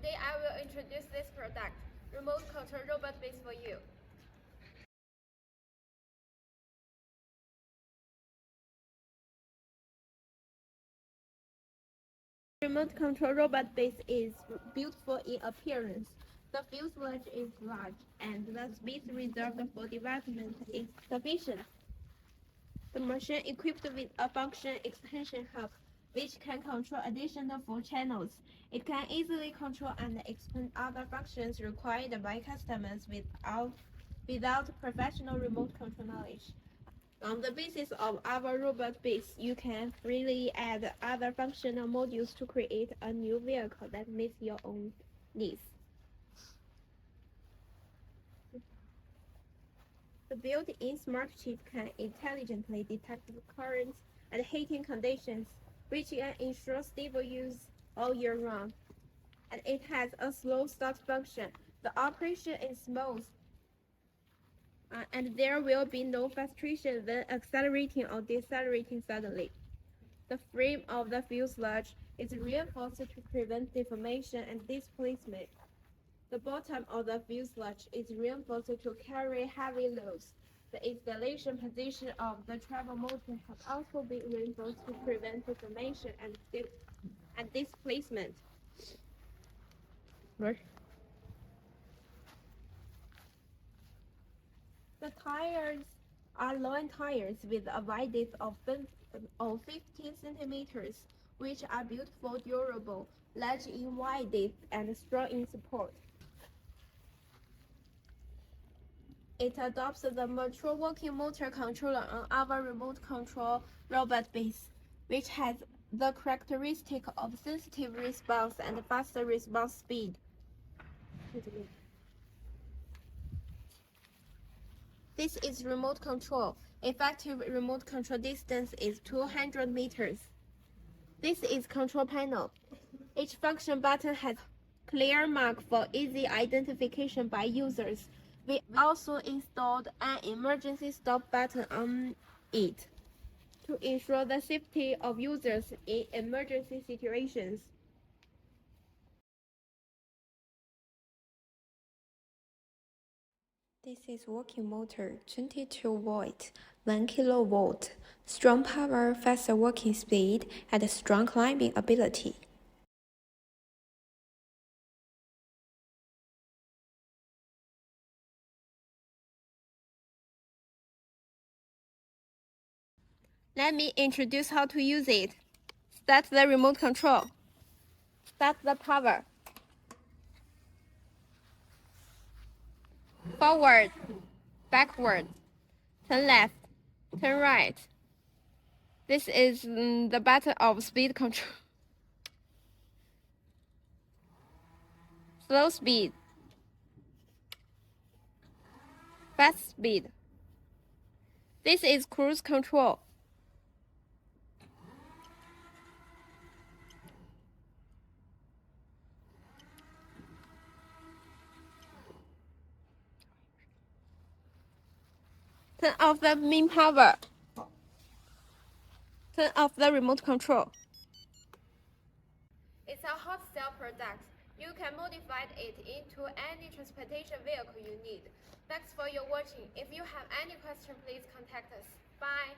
Today I will introduce this product, remote control robot base for you. Remote control robot base is beautiful in appearance. The fuselage is large and the space reserved for development is sufficient. The machine equipped with a function extension hub which can control additional 4 channels. It can easily control and expand other functions required by customers without professional remote control knowledge. On the basis of our robot base, you can freely add other functional modules to create a new vehicle that meets your own needs. The built-in smart chip can intelligently detect currents and heating conditions, which can ensure stable use all year round. And it has a slow start function. The operation is smooth, and there will be no frustration when accelerating or decelerating suddenly. The frame of the fuselage is reinforced to prevent deformation and displacement. The bottom of the fuselage is reinforced to carry heavy loads. The installation position of the travel motor has also been reinforced to prevent deformation and displacement. Right. The tires are long tires with a wide depth of 15 centimeters, which are beautiful, durable, large in wide depth, and strong in support. It adopts the mature working motor controller on our remote control robot base, which has the characteristic of sensitive response and faster response speed. This is remote control. Effective remote control distance is 200 meters. This is control panel. Each function button has clear mark for easy identification by users. We also installed an emergency stop button on it to ensure the safety of users in emergency situations. This is working motor, 22 volt, 1 kilovolt, strong power, faster working speed, and strong climbing ability. Let me introduce how to use it. Start the remote control. Start the power. Forward, backward, turn left, turn right. This is the button of speed control. Slow speed, fast speed. This is cruise control. Turn off the main power. Turn off the remote control. It's a hot sale product. You can modify it into any transportation vehicle you need. Thanks for your watching. If you have any question, please contact us. Bye.